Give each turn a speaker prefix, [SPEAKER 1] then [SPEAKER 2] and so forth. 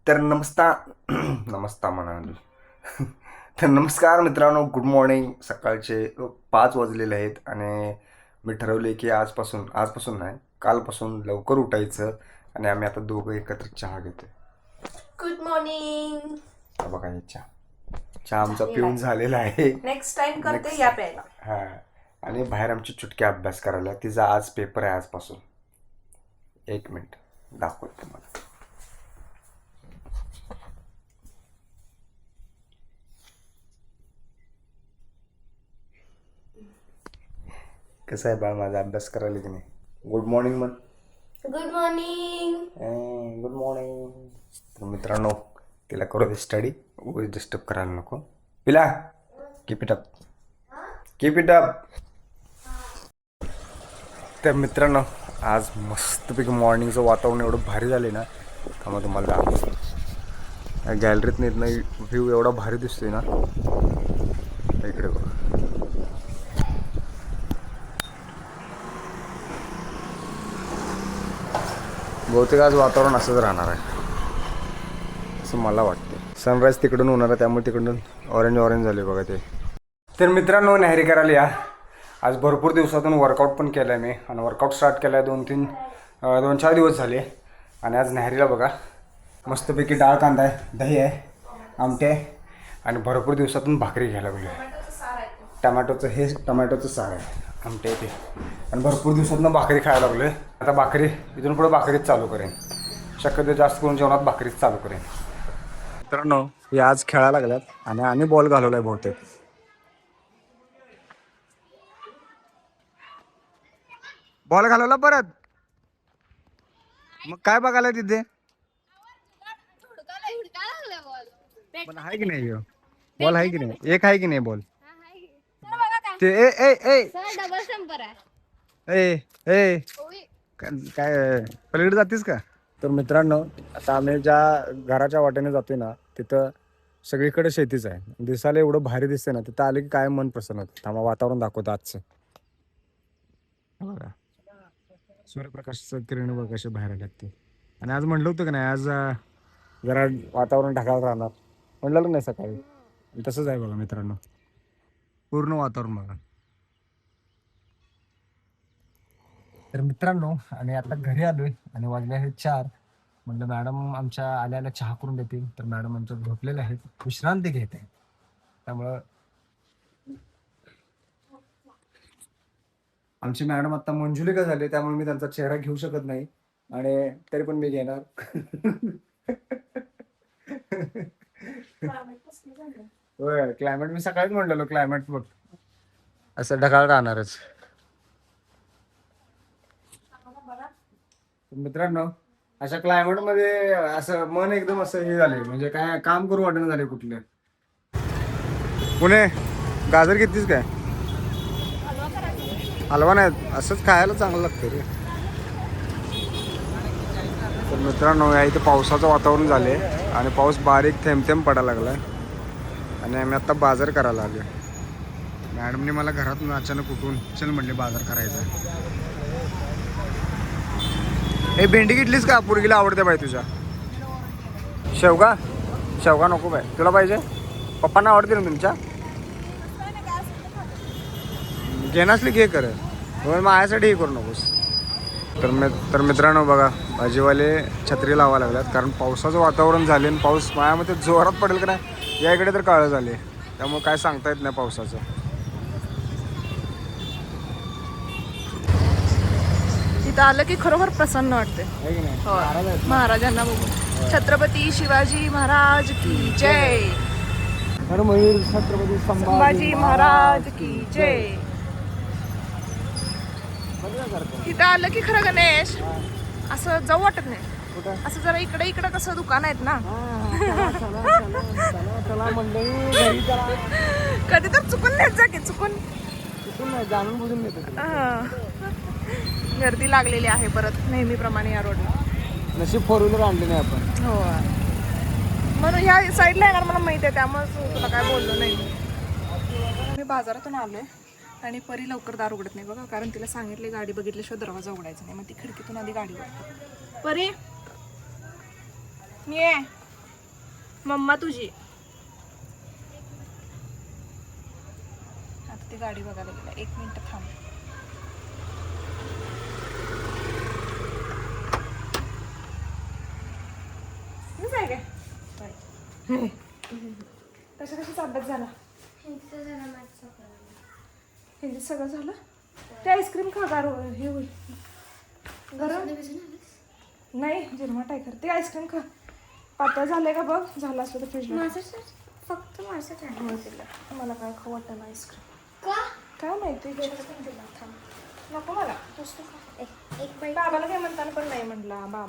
[SPEAKER 1] तर नमस्ता म्हणाली. तर नमस्कार मित्रांनो, गुड मॉर्निंग. सकाळचे 5 वाजलेले आहेत आणि मी ठरवले की आजपासून नाही, कालपासून लवकर उठायचं आणि आम्ही आता दोघं एकत्र चहा घेतोय.
[SPEAKER 2] Good morning.
[SPEAKER 1] हा बघा, हे चहा आमचा पिऊन झालेला आहे.
[SPEAKER 2] नेक्स्ट टाइम करते या प्यायला.
[SPEAKER 1] हा, आणि बाहेर आमची चुटकी अभ्यास करायला. तिचा आज पेपर आहे आजपासून. 1 मिनिट दाखवतो तुम्हाला. कसं आहे बाळ, माझा अभ्यास करायला की नाही? गुड मॉर्निंग म्हण.
[SPEAKER 2] Good morning.
[SPEAKER 1] Good morning. तर मित्रांनो, तिला करू दे स्टडी, उगाच डिस्टर्ब करायला नको. पिला, keep it up, keep it up. तर मित्रांनो, आज मस्तपैकी मॉर्निंगचं वातावरण एवढं भारी झालं ना, त्यामुळे तुम्हाला दाखवतो. गॅलरीत नेत नाही, व्ह्यू एवढा भारी दिसतोय ना. इकडे बघा, बहुतेक आज वातावरण असंच राहणार आहे असं मला वाटते. सनराईज तिकडून होणार आहे, त्यामुळे तिकडून ऑरेंज झाले बघा ते. तर मित्रांनो, न्याहारी करायला या. आज भरपूर दिवसातून वर्कआउट पण केलं आहे मी, आणि वर्कआउट स्टार्ट केला आहे 2-4 दिवस झाले. आणि आज न्याहारीला बघा, मस्तपैकी डाळ कांदा आहे, दही आहे, आमटे आहे, आणि भरपूर दिवसातून भाकरी घ्यायला लागलो आहे. टमॅटोचं सार आहे, आमटे आहे ते. आणि भरपूर दिवसातून भाकरी खायला लागलो आहे. आता भाकरी इथून पुढे भाकरीच चालू करेन. शक्यतो जास्त करून जेवणात भाकरीच चालू करेन. मित्रांनो, हे आज खेळायला लागल्यात आणि बॉल घालवलाय बहुतेक. बॉल घालवला परत. मग काय बघायला तिथे? पण आहे की नाही बॉल? आहे की नाही? एक आहे की नाही बॉल? ते ए ए ए ए ए काय पलीकडे जातीस का? तर मित्रांनो, आता आम्ही ज्या घराच्या वाटेने जातोय ना, तिथं सगळीकडे शेतीच आहे. दिसायला एवढं भारी दिसते ना, तिथं आले की काय मन प्रसन्न होतं. थांबा, वातावरण दाखवतं आजचं बघा. सूर्यप्रकाशाचं किरण बघ कसे बाहेर आले ते. आणि आज म्हणलं होतं की नाही, आज जरा वातावरण ढगाळ राहणार म्हणलं नाही सकाळी. तसंच आहे बघा मित्रांनो, पूर्ण वातावरण बघा. तर मित्रांनो, आणि आता घरी आलोय आणि वाजले आहेत 4. म्हणलं मॅडम आमच्या आल्याला चहा करून देतील. तर मॅडम आमच्या झोपलेल्या आहेत, विश्रांती घेत आहे. त्यामुळं आमची मॅडम आता मंजुलिका झाली, त्यामुळे मी त्यांचा चेहरा घेऊ शकत नाही, आणि तरी पण मी घेणार. होय, क्लायमेट मी सकाळीच म्हणलेलो, क्लायमेट बघ असं ढगाळ राहणारच. मित्रांनो, अशा क्लायमेट मध्ये असं मन एकदम असं हे झाले, म्हणजे काय काम करू वाटणं झाले कुठले. पुणे गाजर घेतलीस काय? हलवा नाही, असंच खायला चांगलं लागतं रे. तर मित्रांनो, या इथे पावसाचं वातावरण झाले आणि पाऊस बारीक थेंब पडायला लागलाय. आणि आम्ही आता बाजार करायला आलो. मॅडमने मला घरातून अचानक उठून चल म्हणले बाजार करायचा. हे भेंडी घेतलीस का? पोरगीला आवडते बाई तुझ्या. शेवगा नको बाय, तुला पाहिजे? पप्पांना आवडते ना तुमच्या? घेणार घे कर, माझ्यासाठी हे करू नकोस. तर मित्रांनो बघा, भाजीवाले छत्री लावा लागल्यात, कारण पावसाचं वातावरण झाले आणि पाऊस माझ्यामध्ये जोरात पडेल का नाही. या इकडे तर काळं झाले, त्यामुळे काय सांगता येत नाही पावसाचं.
[SPEAKER 2] इथं आलं की खरोखर प्रसन्न वाटते. महाराजांना बघून. छत्रपती शिवाजी महाराज की जय.
[SPEAKER 1] छत्रपती
[SPEAKER 2] संभाजी महाराज की जय. इथं आलं की खरं गणेश असं जाऊ वाटत नाही. असं जरा इकडे कसं दुकान आहेत ना, कधी तर चुकून नेत जा की, चुकून
[SPEAKER 1] जाणून बुजून नेतो.
[SPEAKER 2] गर्दी लागलेली आहे परत नेहमीप्रमाणे या रोडला.
[SPEAKER 1] नशीब 4 व्हीलर आणली नाही आपण.
[SPEAKER 2] हो, म्हणून ह्या साईडला येणार मला माहिती आहे, त्यामुळे तुला काय बोललो नाही. मी बाजारातून आलोय आणि परी लवकर दार उघडत नाही बघा, कारण तिला सांगितले गाडी बघितल्याशिवाय दरवाजा उघडायचा नाही. मग ती खिडकीतून आधी गाडी बघते. परी ये. मम्मा तुझी. आता ती गाडी बघायला गेला. 1 मिनिट थांब. हेच आहे काय? कशा कशाचा अभ्यास झाला? हिंदी सगळं झालं. ते आईस्क्रीम खा गार हे होईल गरम. नाही जिरमाट आहे खरं. ते आईस्क्रीम खा. पातळ झालंय का बघ. झालं असलं तर फ्रीजला
[SPEAKER 3] फक्त माझं
[SPEAKER 2] मला काय खाऊ वाटतं ना आईस्क्रीम.
[SPEAKER 3] का
[SPEAKER 2] काय माहिती
[SPEAKER 3] दिला थांब
[SPEAKER 2] नको मला.
[SPEAKER 3] एक बाईट
[SPEAKER 2] बाबाला काय म्हणताना पण नाही म्हटला बाबा.